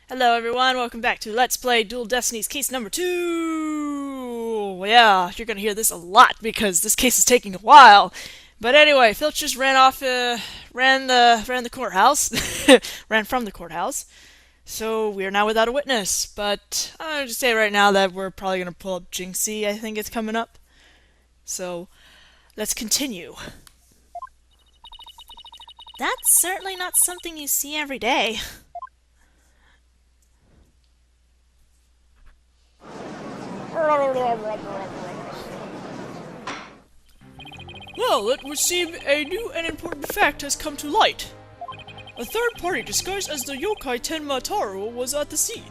Hello everyone, welcome back to Let's Play Dual Destinies case number 2! Yeah, you're gonna hear this a lot because this case is taking a while. But anyway, Filch just ran off, ran the courthouse, ran from the courthouse. So we are now without a witness, but I'll just say right now that we're probably gonna pull up Jinxie, I think it's coming up. So, let's continue. That's certainly not something you see every day. Well, it would seem a new and important fact has come to light. A third party disguised as the Yokai Tenma was at the scene.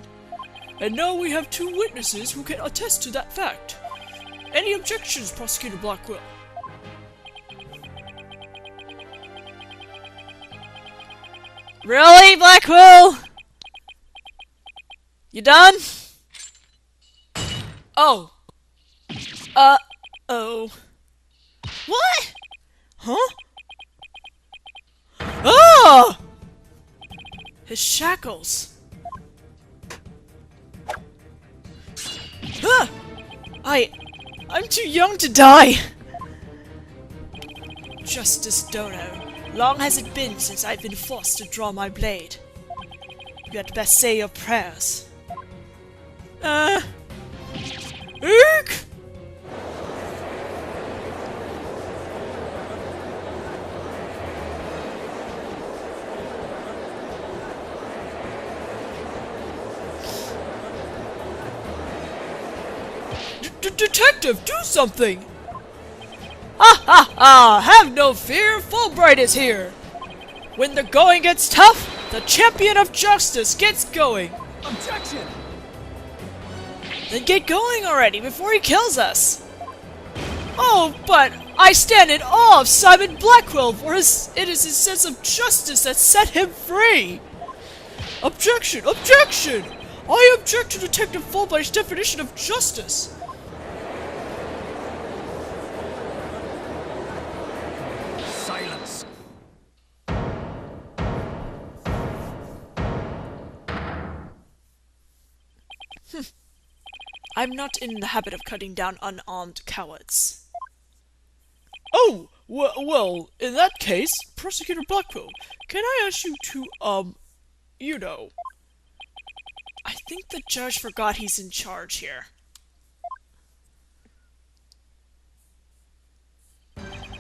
And now we have two witnesses who can attest to that fact. Any objections, Prosecutor Blackquill? Really, Blackquill? You done? Oh. Oh. What? Huh? Oh! His shackles. Ah! I'm too young to die. Justice Dono, long has it been since I've been forced to draw my blade. You had best say your prayers. Eek! Detective, do something! Ha ha ha! Have no fear, Fulbright is here! When the going gets tough, the champion of justice gets going! Objection! Then get going already, before he kills us! Oh, but I stand in awe of Simon Blackquill, for it is his sense of justice that set him free! Objection! Objection! I object to Detective Fulbright's definition of justice! Silence! I'm not in the habit of cutting down unarmed cowards. Oh, well, in that case, Prosecutor Blackquill, can I ask you to, you know... I think the judge forgot he's in charge here.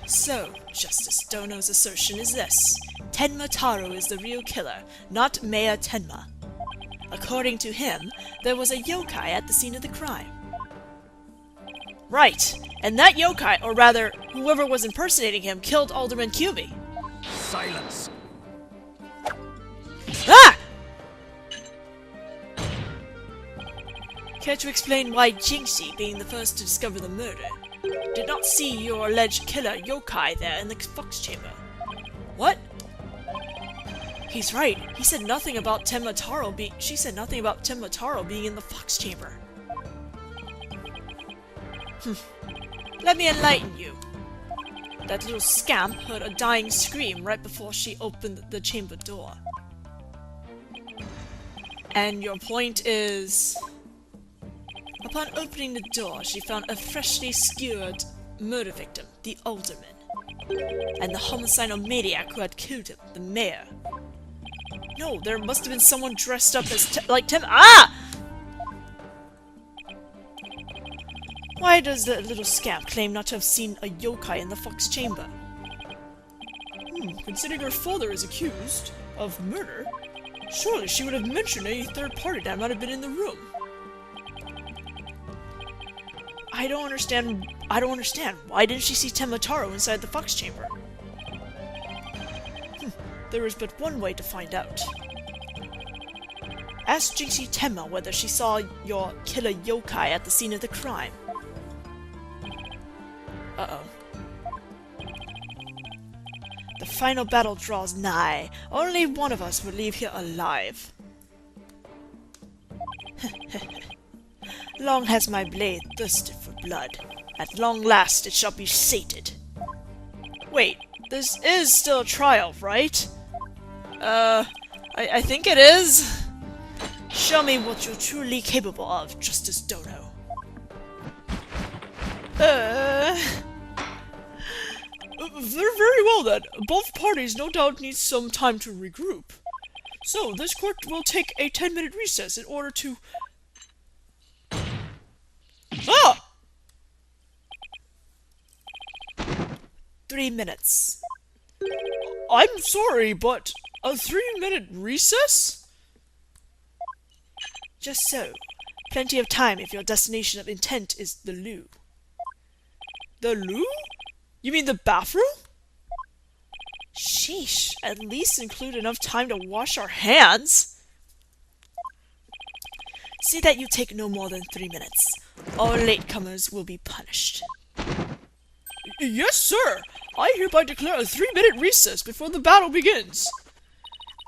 So, Justice Dono's assertion is this. Tenma Taro is the real killer, not Mayor Tenma. According to him, there was a yokai at the scene of the crime. Right, and that yokai, or rather, whoever was impersonating him, killed Alderman Cuby. Silence! Ah! Care to explain why Jinxie, being the first to discover the murder, did not see your alleged killer yokai there in the fox chamber? What? He's right. He said nothing about she said nothing about Tenma Taro being in the fox chamber. Let me enlighten you. That little scamp heard a dying scream right before she opened the chamber door. And your point is... Upon opening the door, she found a freshly skewered murder victim, the alderman, and the homicidal maniac who had killed him, the mayor. No, there must have been someone dressed up as Ah! Why does the little scamp claim not to have seen a yokai in the fox chamber? Considering her father is accused of murder, surely she would have mentioned any third party that might have been in the room. I don't understand. Why didn't she see Tenma Taro inside the fox chamber? There is but one way to find out. Ask Jinxie Tenma whether she saw your killer yokai at the scene of the crime. Uh-oh. The final battle draws nigh. Only one of us will leave here alive. Long has my blade thirsted for blood. At long last it shall be sated. Wait, this is still a trial, right? I think it is. Show me what you're truly capable of, Justice Dono. Very well then. Both parties no doubt need some time to regroup. So, this court will take a 10-minute recess in order to... Ah! 3 minutes. I'm sorry, but a 3-minute recess? Just so. Plenty of time if your destination of intent is the loo. The loo? You mean the bathroom? Sheesh, at least include enough time to wash our hands. See that you take no more than 3 minutes. All latecomers will be punished. Yes, sir! I hereby declare a 3-minute recess before the battle begins.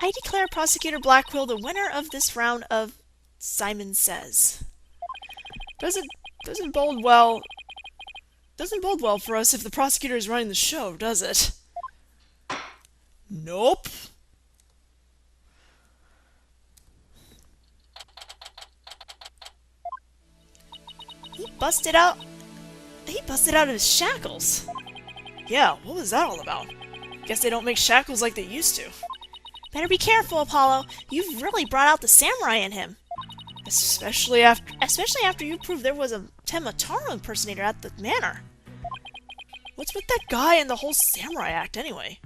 I declare Prosecutor Blackquill the winner of this round of Simon Says. Doesn't bode well for us if the prosecutor is running the show, does it? Nope. He busted out of his shackles. Yeah, what was that all about? Guess they don't make shackles like they used to. Better be careful, Apollo. You've really brought out the samurai in him. Especially after you proved there was a Tenma Taro impersonator at the manor. What's with that guy and the whole samurai act, anyway?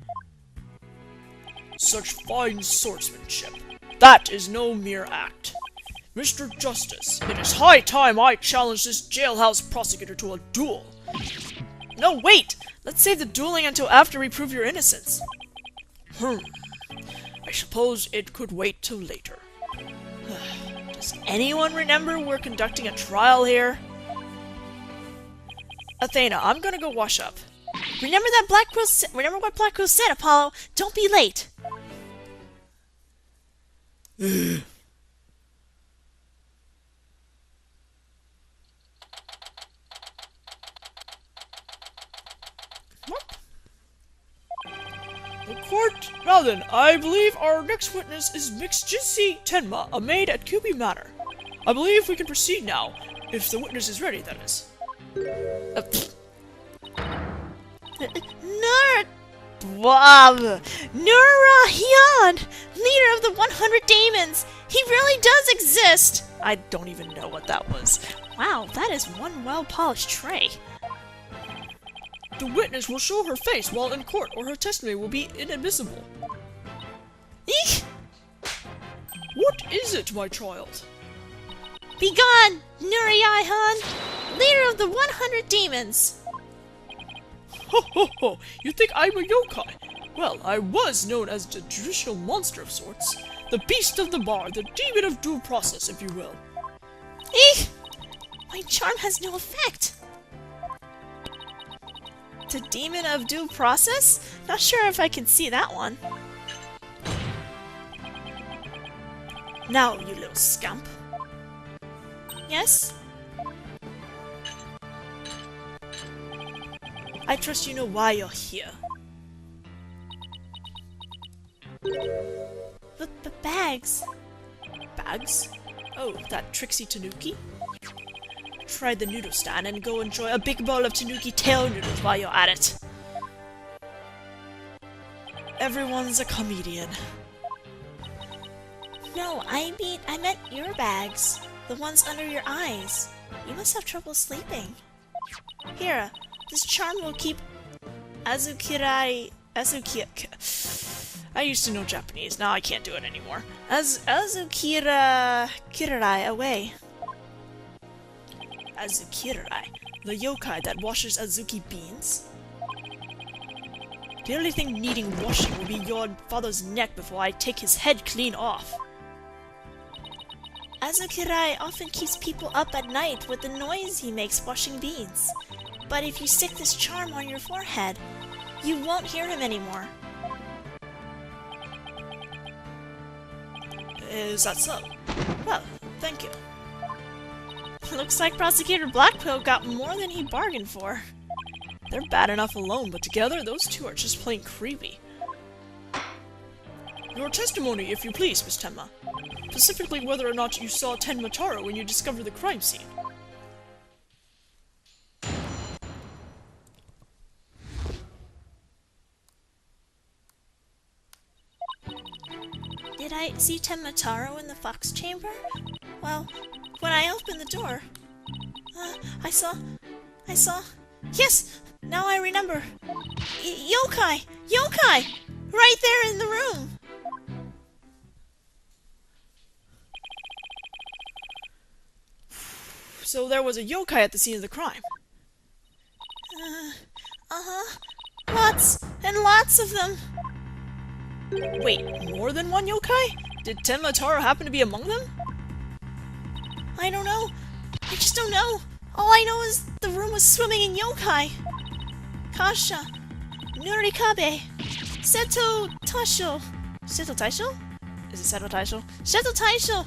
Such fine swordsmanship. That is no mere act. Mr. Justice, it is high time I challenge this jailhouse prosecutor to a duel. No, wait! Let's save the dueling until after we prove your innocence. I suppose it could wait till later. Does anyone remember we're conducting a trial here? Athena, I'm gonna go wash up. Remember what Blackquills said, Apollo. Don't be late. The court. Now then, I believe our next witness is Miss Jinxie Tenma, a maid at QB Manor. I believe we can proceed now, if the witness is ready, that is. Nurahian, leader of the 100 Demons. He really does exist. I don't even know what that was. Wow, that is one well-polished tray. The witness will show her face while in court, or her testimony will be inadmissible. Eek! What is it, my child? Begone, Nurahian, leader of the 100 Demons. Ho ho ho! You think I'm a yokai? Well, I was known as the traditional monster of sorts. The beast of the bar, the demon of due process, if you will. Eek! My charm has no effect. The demon of due process? Not sure if I can see that one. Now, you little scamp. Yes? I trust you know why you're here. The bags. Bags? Oh, that tricksy tanuki? Try the noodle stand and go enjoy a big bowl of tanuki tail noodles while you're at it. Everyone's a comedian. No, I meant your bags. The ones under your eyes. You must have trouble sleeping. Here, this charm will keep Azukirai... I used to know Japanese, now I can't do it anymore. Kirai away. Azukirai, the yokai that washes Azuki beans? The only thing needing washing will be your father's neck before I take his head clean off. Azukirai often keeps people up at night with the noise he makes washing beans. But if you stick this charm on your forehead, you won't hear him anymore. Is that so? Well, thank you. Looks like Prosecutor Blackquill got more than he bargained for. They're bad enough alone, but together, those two are just plain creepy. Your testimony, if you please, Miss Tenma. Specifically whether or not you saw Tenma Taro when you discovered the crime scene. Did I see Tenma Taro in the fox chamber? Well, when I opened the door, I saw... Yes! Now I remember. Yokai! Yokai! Right there in the room! So there was a yokai at the scene of the crime. Lots and lots of them. Wait, more than one yokai? Did Tenma Taro happen to be among them? I don't know. I just don't know. All I know is the room was swimming in yokai. Kasha, Norikabe, Seto Taisho. Seto Taisho? Is it Seto Taisho? Seto Taisho!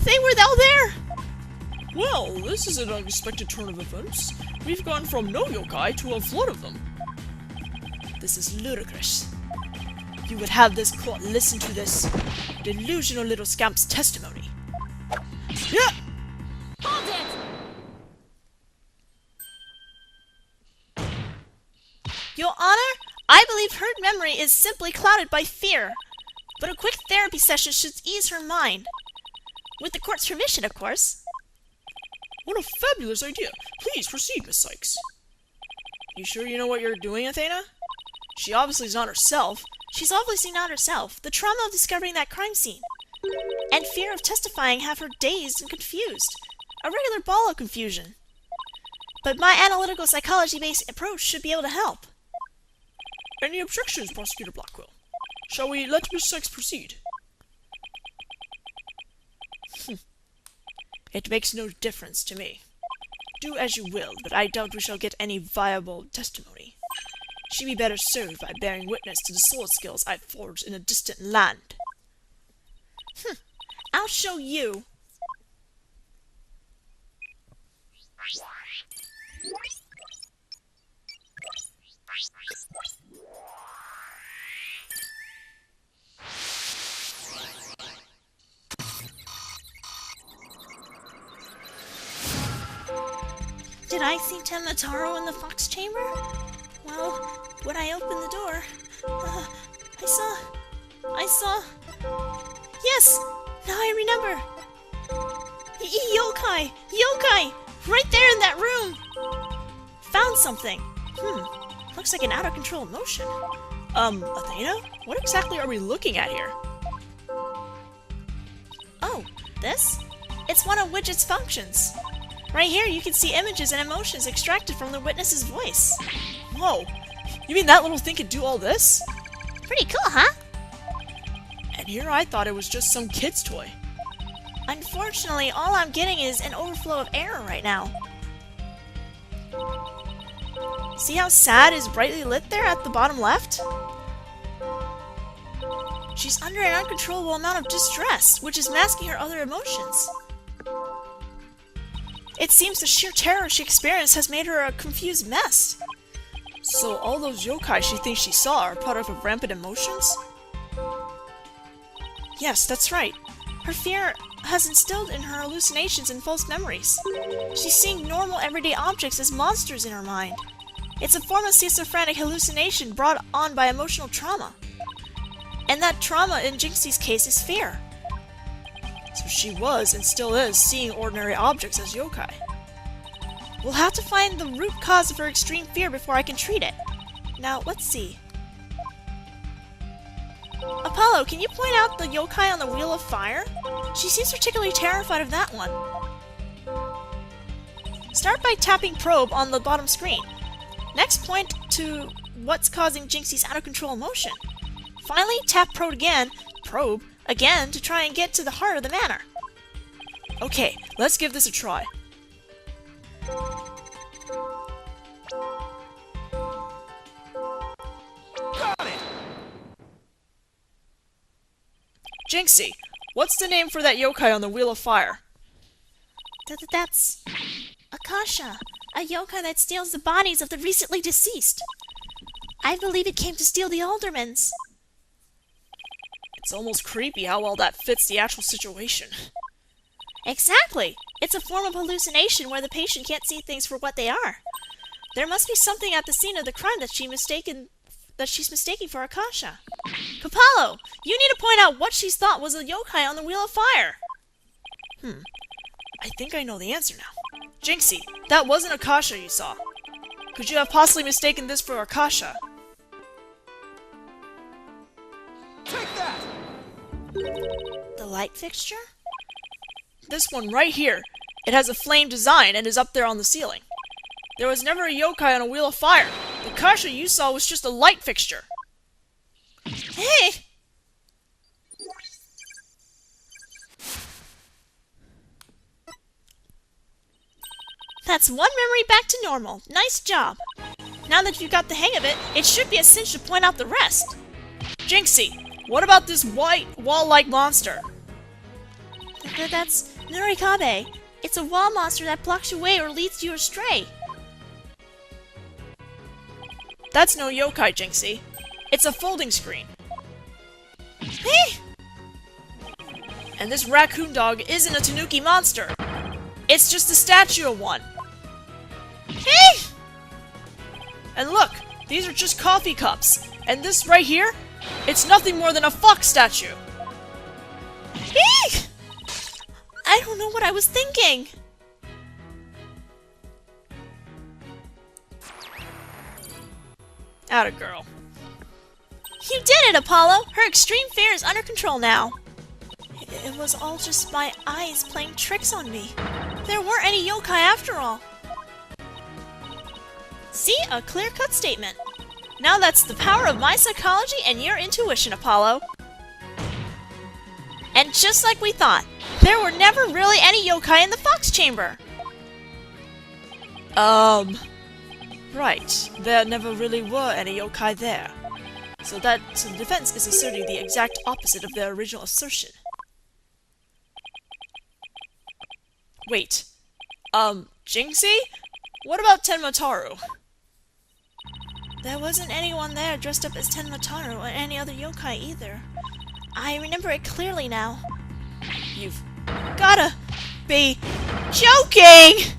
They were all there! Well, this is an unexpected turn of events. We've gone from no yokai to a flood of them. This is ludicrous. You would have this court listen to this delusional little scamp's testimony. Yeah! Hold it! Your Honor, I believe her memory is simply clouded by fear. But a quick therapy session should ease her mind. With the court's permission, of course. What a fabulous idea! Please proceed, Miss Sykes. You sure you know what you're doing, Athena? She obviously is not herself. She's obviously not herself. The trauma of discovering that crime scene and fear of testifying have her dazed and confused. A regular ball of confusion. But my analytical psychology-based approach should be able to help. Any objections, Prosecutor Blackquill? Shall we let Miss Sykes proceed? It makes no difference to me. Do as you will, but I doubt we shall get any viable testimony. She'd be better served by bearing witness to the sword skills I've forged in a distant land. I'll show you. Did I see Tenma Taro in the fox chamber? Well, when I opened the door, I saw... Yes! Now I remember! Yokai! Yokai! Right there in that room! Found something! Looks like an out-of-control emotion. Athena? What exactly are we looking at here? Oh, this? It's one of Widget's functions. Right here you can see images and emotions extracted from the witness's voice. Whoa! You mean that little thing could do all this? Pretty cool, huh? And here I thought it was just some kid's toy. Unfortunately, all I'm getting is an overflow of error right now. See how sad is brightly lit there at the bottom left? She's under an uncontrollable amount of distress, which is masking her other emotions. It seems the sheer terror she experienced has made her a confused mess. So all those yokai she thinks she saw are product of rampant emotions? Yes, that's right. Her fear has instilled in her hallucinations and false memories. She's seeing normal everyday objects as monsters in her mind. It's a form of schizophrenic hallucination brought on by emotional trauma. And that trauma in Jinxie's case is fear. So she was, and still is, seeing ordinary objects as yokai. We'll have to find the root cause of her extreme fear before I can treat it. Now, let's see. Apollo, can you point out the yokai on the Wheel of Fire? She seems particularly terrified of that one. Start by tapping Probe on the bottom screen. Next, point to what's causing Jinxie's out-of-control emotion. Finally, tap Probe again to try and get to the heart of the matter. Okay, let's give this a try. Got it! Jinxie, what's the name for that yokai on the Wheel of Fire? That's... Akasha, a yokai that steals the bodies of the recently deceased. I believe it came to steal the aldermans. It It's almost creepy how well that fits the actual situation. Exactly! It's a form of hallucination where the patient can't see things for what they are. There must be something at the scene of the crime that she's mistaking for Akasha. Kapalo, you need to point out what she's thought was a yokai on the Wheel of Fire. I think I know the answer now. Jinxie, that wasn't Akasha you saw. Could you have possibly mistaken this for Akasha? Take that! The light fixture? This one right here. It has a flame design and is up there on the ceiling. There was never a yokai on a Wheel of Fire. The Akasha you saw was just a light fixture. Hey! That's one memory back to normal. Nice job. Now that you've got the hang of it, it should be a cinch to point out the rest. Jinxie, what about this white wall-like monster? That's Norikabe. It's a wall monster that blocks your way or leads you astray. That's no yokai, Jinxie. It's a folding screen. Hey! And this raccoon dog isn't a tanuki monster. It's just a statue of one. Hey! And look, these are just coffee cups. And this right here, it's nothing more than a fox statue. Hey! I don't know what I was thinking. Atta girl. You did it, Apollo! Her extreme fear is under control now. It was all just my eyes playing tricks on me. There weren't any yokai after all. See? A clear-cut statement. Now that's the power of my psychology and your intuition, Apollo. And just like we thought, there were never really any yokai in the fox chamber. Right. There never really were any yokai there. So the defense is asserting the exact opposite of their original assertion. Wait. Jinxie? What about Tenma? There wasn't anyone there dressed up as Tenma or any other yokai either. I remember it clearly now. You've gotta be joking!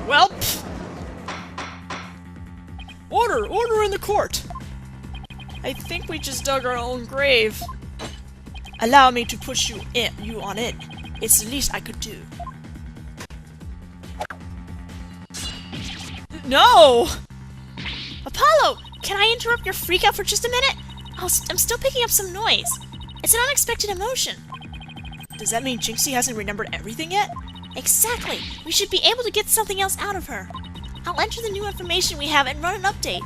Well, pfft. Order in the court! I think we just dug our own grave. Allow me to push you on it. It's the least I could do. No! Apollo! Can I interrupt your freakout for just a minute? I'm still picking up some noise. It's an unexpected emotion. Does that mean Jinxie hasn't remembered everything yet? Exactly! We should be able to get something else out of her. I'll enter the new information we have and run an update.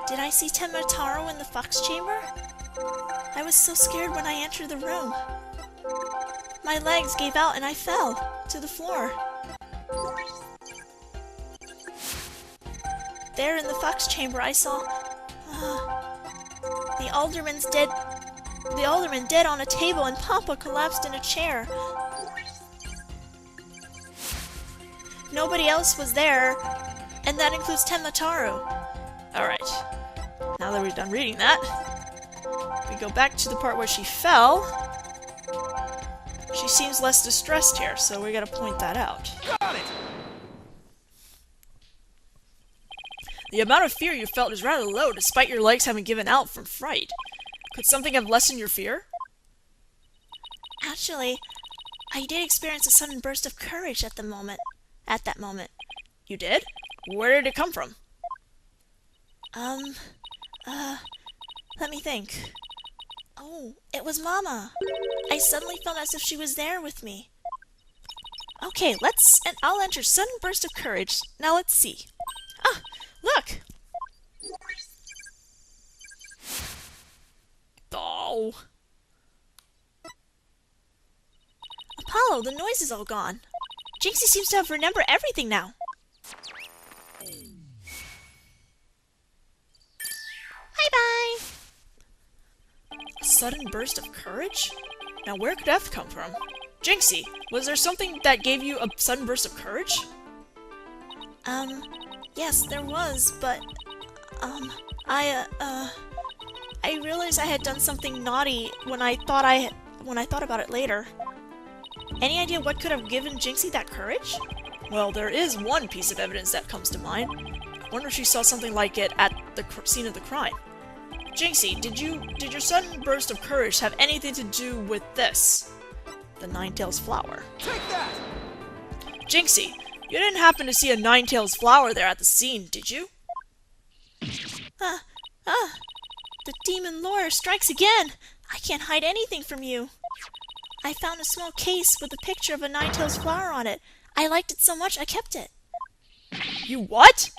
Did I see Tenma in the fox chamber? I was so scared when I entered the room. My legs gave out and I fell to the floor. There in the fox chamber I saw the alderman dead on a table and Papa collapsed in a chair. Nobody else was there, and that includes Tenma. Alright. Now that we're done reading that, we go back to the part where she fell. She seems less distressed here, so we gotta point that out. Got it! The amount of fear you felt is rather low, despite your legs having given out from fright. Could something have lessened your fear? Actually, I did experience a sudden burst of courage at that moment. You did? Where did it come from? Let me think. Oh, it was Mama. I suddenly felt as if she was there with me. Okay, I'll enter sudden burst of courage. Now let's see. Ah, look! Oh. Apollo, the noise is all gone. Jinxie seems to have remembered everything now. Bye-bye! A sudden burst of courage? Now where could that come from? Jinxie, was there something that gave you a sudden burst of courage? Yes, there was, but, I realized I had done something naughty when I thought about it later. Any idea what could have given Jinxie that courage? Well, there is one piece of evidence that comes to mind. Wonder if she saw something like it at the scene of the crime. Jinxie, did your sudden burst of courage have anything to do with this? The Ninetales flower. Take that! Jinxie, you didn't happen to see a Ninetales flower there at the scene, did you? The demon lore strikes again! I can't hide anything from you! I found a small case with a picture of a Ninetales flower on it. I liked it so much I kept it. You what?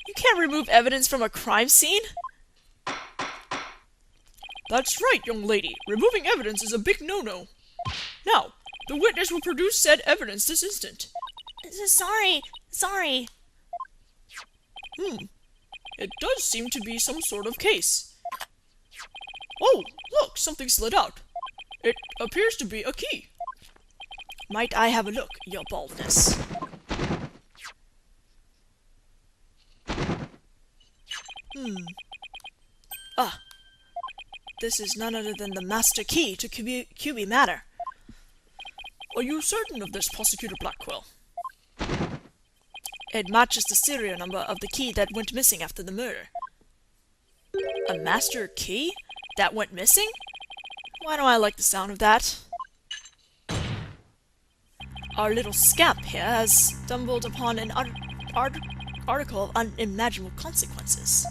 You can't remove evidence from a crime scene? That's right, young lady. Removing evidence is a big no-no. Now, the witness will produce said evidence this instant. Sorry. It does seem to be some sort of case. Oh, look, something slid out. It appears to be a key. Might I have a look, your baldness? This is none other than the master key to QB matter. Are you certain of this, Prosecutor Blackquill? It matches the serial number of the key that went missing after the murder. A master key? That went missing? Why do I like the sound of that? Our little scamp here has stumbled upon an article of unimaginable consequences.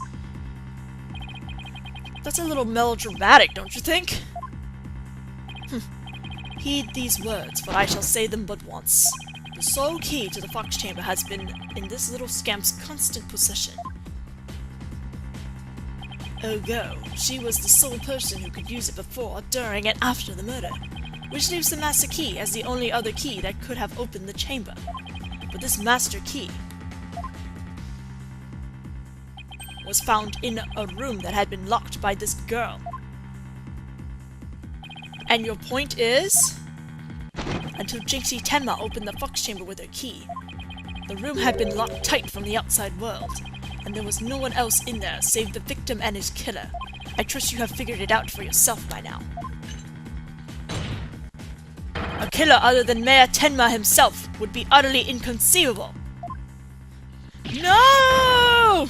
That's a little melodramatic, don't you think? Heed these words, for I shall say them but once. The sole key to the fox chamber has been in this little scamp's constant possession. Ergo, she was the sole person who could use it before, during, and after the murder, which leaves the master key as the only other key that could have opened the chamber. But this master key was found in a room that had been locked by this girl. And your point is? Until Jinxie Tenma opened the fox chamber with her key, the room had been locked tight from the outside world, and there was no one else in there save the victim and his killer. I trust you have figured it out for yourself by now. A killer other than Mayor Tenma himself would be utterly inconceivable. No!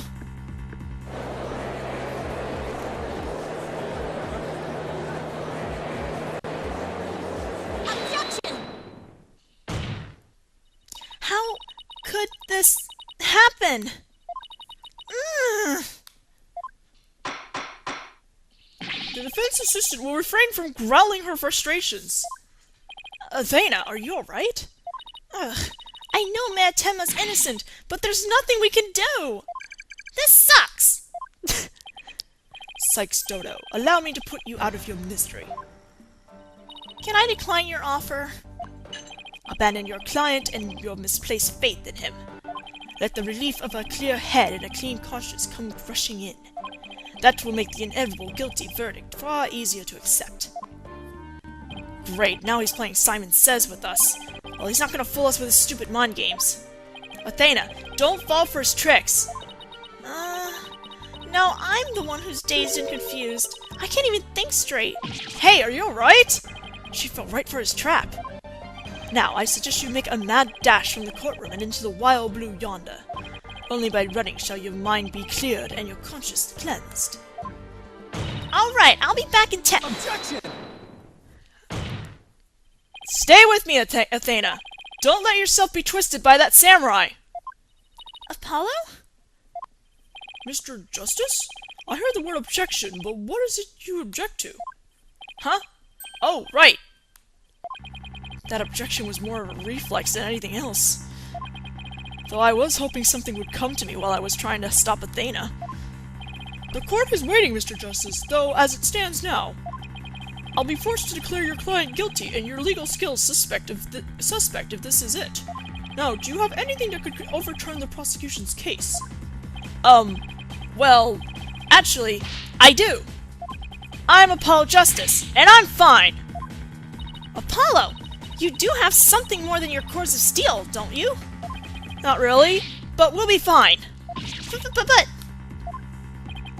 How could this happen? The defense assistant will refrain from growling her frustrations. Athena, are you alright? I know Mayor Tenma's innocent, but there's nothing we can do! This sucks! Sykes Dodo, allow me to put you out of your misery. Can I decline your offer? Abandon your client and your misplaced faith in him. Let the relief of a clear head and a clean conscience come rushing in. That will make the inevitable guilty verdict far easier to accept. Great, now he's playing Simon Says with us. Well, he's not gonna fool us with his stupid mind games. Athena, don't fall for his tricks! No, I'm the one who's dazed and confused. I can't even think straight. Hey, are you alright? She fell right for his trap. Now, I suggest you make a mad dash from the courtroom and into the wild blue yonder. Only by running shall your mind be cleared and your conscience cleansed. Alright, I'll be back in 10. Objection! Stay with me, Athena! Don't let yourself be twisted by that samurai! Apollo? Mr. Justice? I heard the word objection, but what is it you object to? Huh? Oh, right! That objection was more of a reflex than anything else. Though I was hoping something would come to me while I was trying to stop Athena. The court is waiting, Mr. Justice, though as it stands now, I'll be forced to declare your client guilty and your legal skills suspect if this is it. Now, do you have anything that could overturn the prosecution's case? Well, actually, I do. I'm Apollo Justice, and I'm fine. Apollo! You do have something more than your cores of steel, don't you? Not really, but we'll be fine. But...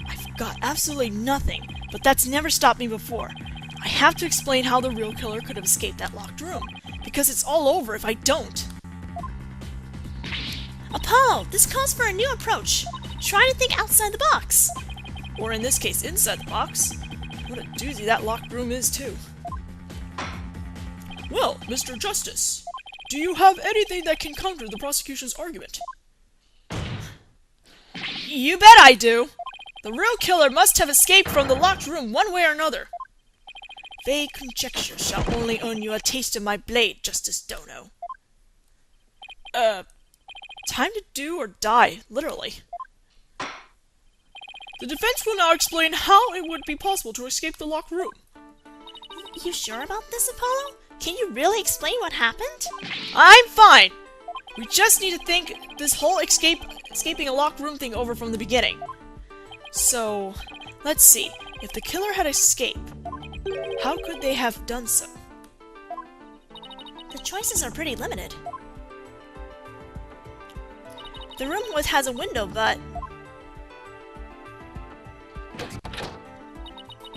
I've got absolutely nothing, but that's never stopped me before. I have to explain how the real killer could have escaped that locked room, because it's all over if I don't. Apollo, this calls for a new approach. Try to think outside the box. Or in this case, inside the box. What a doozy that locked room is, too. Well, Mr. Justice, do you have anything that can counter the prosecution's argument? You bet I do! The real killer must have escaped from the locked room one way or another. Vague conjecture shall only earn you a taste of my blade, Justice Dono. Time to do or die, literally. The defense will now explain how it would be possible to escape the locked room. You sure about this, Apollo? Can you really explain what happened? I'm fine! We just need to think this whole escaping a locked room thing over from the beginning. So, let's see. If the killer had escaped, how could they have done so? The choices are pretty limited. The room has a window, but...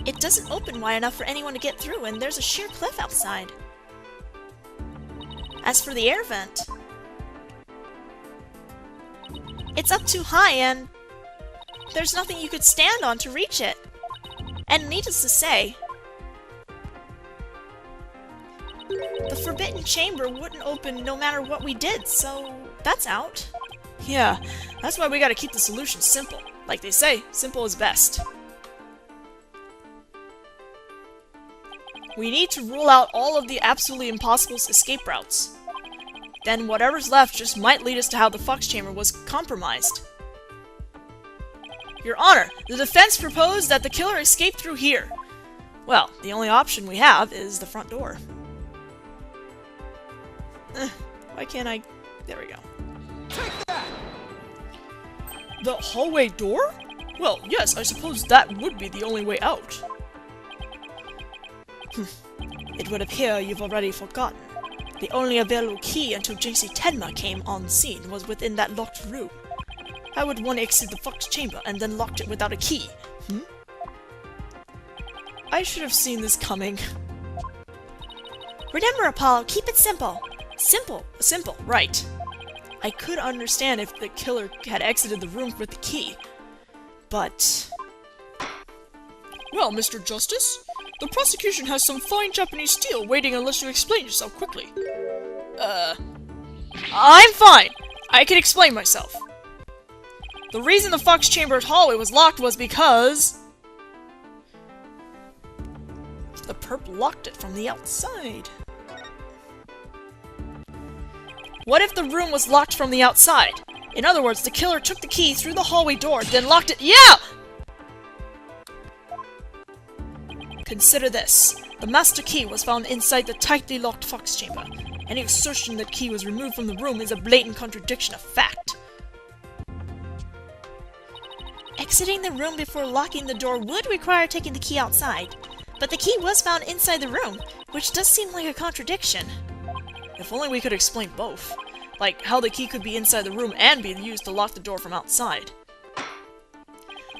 it doesn't open wide enough for anyone to get through, and there's a sheer cliff outside. As for the air vent, it's up too high, and there's nothing you could stand on to reach it. And needless to say, the forbidden chamber wouldn't open no matter what we did, so that's out. Yeah, that's why we gotta keep the solution simple. Like they say, simple is best. We need to rule out all of the absolutely impossible escape routes. Then whatever's left just might lead us to how the Fox Chamber was compromised. Your Honor, the defense proposed that the killer escaped through here. Well, the only option we have is the front door. Why can't I... There we go. Take that! The hallway door? Well, yes, I suppose that would be the only way out. It would appear you've already forgotten. The only available key until Jinxie Tenma came on scene was within that locked room. How would one exit the Fox Chamber and then locked it without a key? I should have seen this coming. Remember, Apollo, keep it simple. Simple, right. I could understand if the killer had exited the room with the key. But... Well, Mr. Justice, the prosecution has some fine Japanese steel waiting unless you explain yourself quickly. I'm fine! I can explain myself. The reason the Fox Chamber's hallway was locked was because... the perp locked it from the outside. What if the room was locked from the outside? In other words, the killer took the key through the hallway door, then locked it— Yeah! Consider this. The master key was found inside the tightly locked Fox Chamber. Any assertion that key was removed from the room is a blatant contradiction of fact. Exiting the room before locking the door would require taking the key outside, but the key was found inside the room, which does seem like a contradiction. If only we could explain both. Like, how the key could be inside the room and be used to lock the door from outside.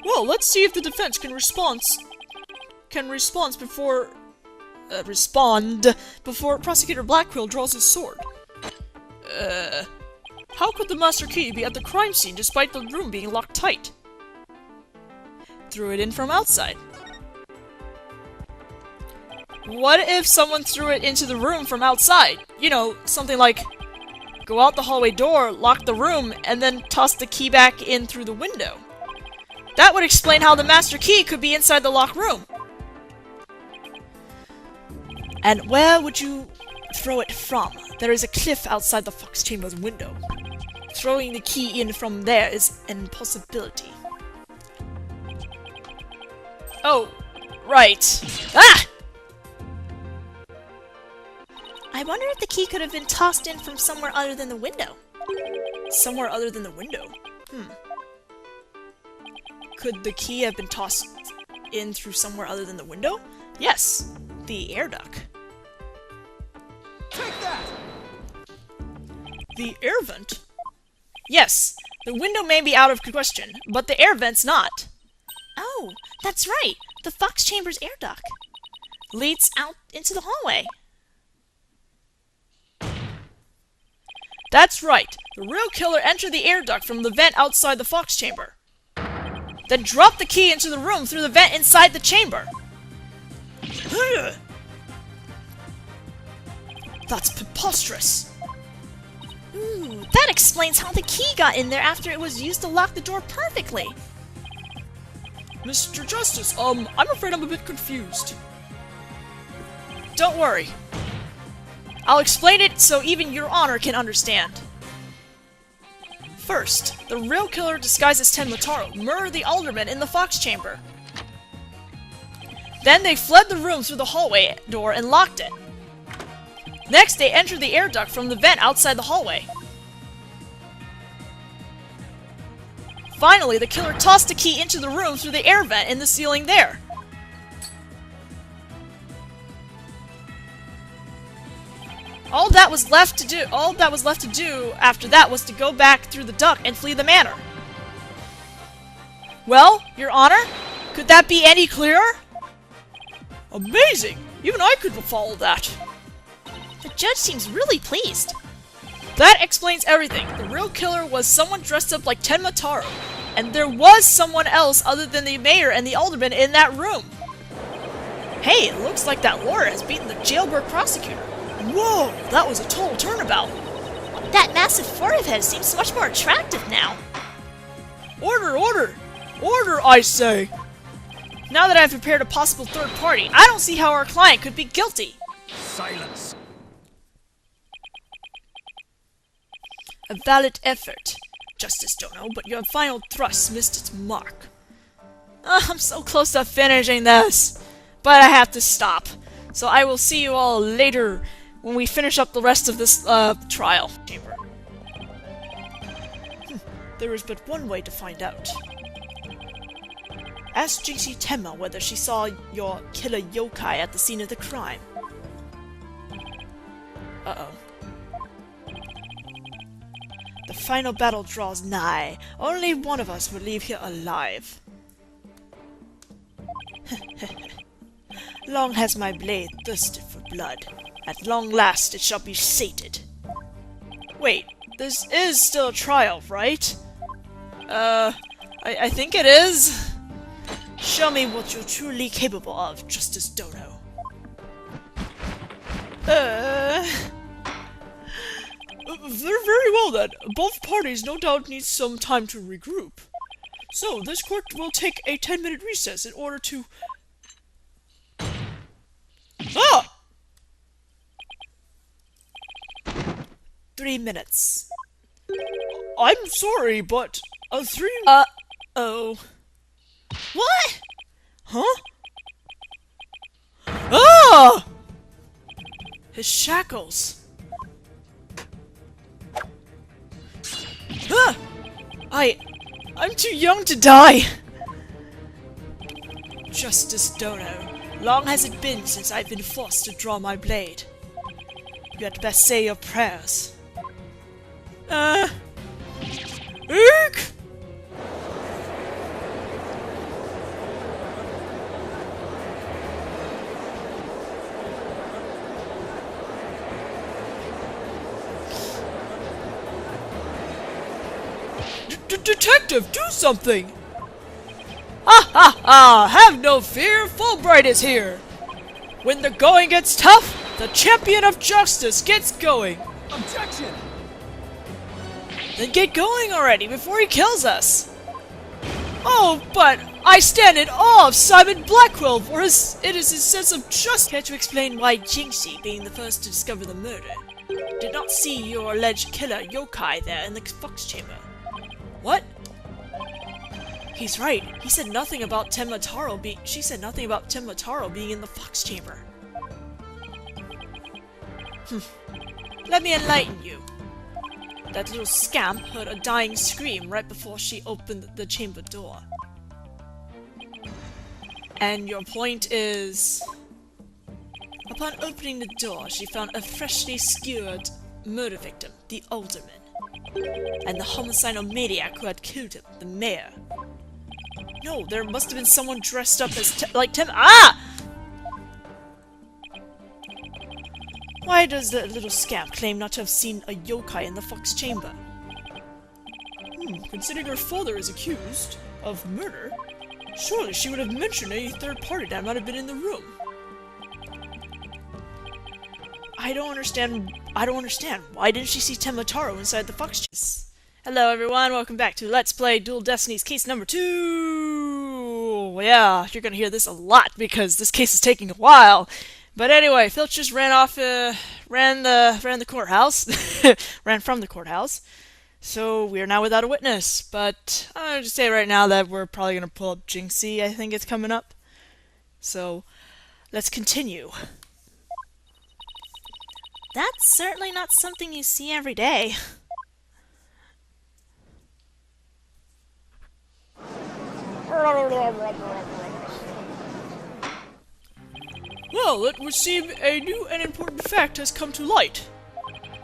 Well, let's see if the defense can respond before Prosecutor Blackquill draws his sword. How could the master key be at the crime scene despite the room being locked tight? Threw it in from outside. What if someone threw it into the room from outside? You know, something like go out the hallway door, lock the room, and then toss the key back in through the window. That would explain how the master key could be inside the locked room. And where would you throw it from? There is a cliff outside the Fox Chamber's window. Throwing the key in from there is an impossibility. Oh, right. Ah! I wonder if the key could have been tossed in from somewhere other than the window. Somewhere other than the window? Could the key have been tossed in through somewhere other than the window? Yes, the air duct. Take The air vent? Yes, the window may be out of question, but the air vent's not. Oh, that's right! The Fox Chamber's air duct leads out into the hallway. That's right. The real killer entered the air duct from the vent outside the Fox Chamber. Then dropped the key into the room through the vent inside the chamber. That's preposterous. Ooh, that explains how the key got in there after it was used to lock the door perfectly. Mr. Justice, I'm afraid I'm a bit confused. Don't worry. I'll explain it so even Your Honor can understand. First, the real killer disguised as Tenma murdered the alderman in the Fox Chamber. Then they fled the room through the hallway door and locked it. Next, they entered the air duct from the vent outside the hallway. Finally, the killer tossed the key into the room through the air vent in the ceiling there. All that was left to do after that was to go back through the duct and flee the manor. Well, Your Honor, could that be any clearer? Amazing! Even I could follow that. The judge seems really pleased. That explains everything. The real killer was someone dressed up like Tenma, and there was someone else other than the mayor and the alderman in that room. Hey, it looks like that lawyer has beaten the jailbird prosecutor. Whoa, that was a total turnabout. That massive forehead seems much more attractive now. Order, order! Order, I say! Now that I've prepared a possible third party, I don't see how our client could be guilty. Silence. A valid effort, Justice Dono, but your final thrust missed its mark. I'm so close to finishing this, but I have to stop. So I will see you all later when we finish up the rest of this trial chamber. There is but one way to find out. Ask Jinxie Tenma whether she saw your killer yokai at the scene of the crime. Uh-oh. The final battle draws nigh. Only one of us will leave here alive. Long has my blade thirsted for blood. At long last it shall be sated. Wait, this is still a trial, right? I think it is. Show me what you're truly capable of, Justice Dono. Very well then. Both parties no doubt need some time to regroup. So, this court will take a 10-minute recess in order to... Ah! 3 minutes. I'm sorry, but... 3... oh. What? Huh? Ah! His shackles. Ah! I'm too young to die. Justice Dono, long has it been since I've been forced to draw my blade. You had best say your prayers. Eek! Detective, do something! Ha ha ha! Have no fear, Fulbright is here! When the going gets tough, the champion of justice gets going! Objection! Then get going already, before he kills us! Oh, but I stand in awe of Simon Blackquill for his sense of justice. Can't you explain why Jinxie, being the first to discover the murder, did not see your alleged killer Yokai there in the Fox Chamber? What? He's right. He said nothing about she said nothing about Tenma being in the Fox Chamber. Let me enlighten you. That little scamp heard a dying scream right before she opened the chamber door. And your point is... Upon opening the door, she found a freshly skewered murder victim, the alderman, and the homicidal maniac who had killed him, the mayor. No, there must have been someone dressed up as like Tenma. Ah! Why does the little scamp claim not to have seen a yokai in the fox chamber? Considering her father is accused of murder, surely she would have mentioned any third party that might have been in the room. I don't understand. Why didn't she see Tenma Taro inside the fox chamber? Hello everyone, welcome back to Let's Play Dual Destinies case number 2! Yeah, you're gonna hear this a lot because this case is taking a while. But anyway, Filch just ran the courthouse. Ran from the courthouse. So we are now without a witness. But I'll just say right now that we're probably gonna pull up Jinxie, I think it's coming up. So let's continue. That's certainly not something you see every day. Well, it would seem a new and important fact has come to light.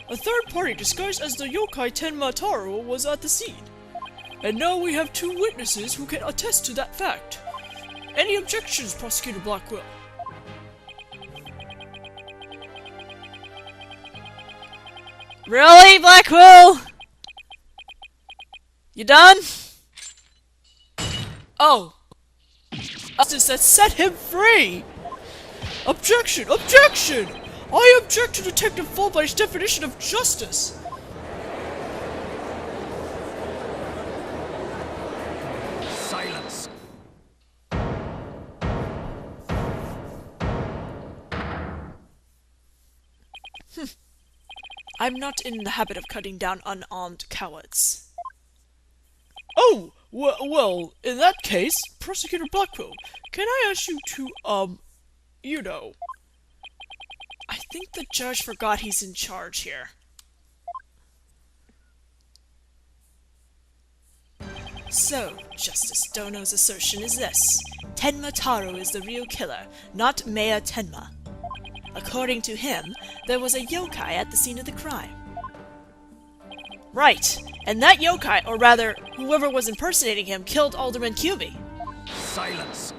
A third party disguised as the Yokai Tenma Taro was at the scene. And now we have two witnesses who can attest to that fact. Any objections, Prosecutor Blackquill? Really, Blackquill? You done? Oh. Justice that set him free! Objection! Objection! I object to Detective Fulbright's definition of justice! Silence. I'm not in the habit of cutting down unarmed cowards. Oh! Well, in that case, Prosecutor Blackquill, can I ask you to, you know... I think the judge forgot he's in charge here. So, Justice Dono's assertion is this. Tenma Taro is the real killer, not Mayor Tenma. According to him, there was a yokai at the scene of the crime. Right, and that yokai, or rather, whoever was impersonating him, killed Alderman Kyubi. Silence.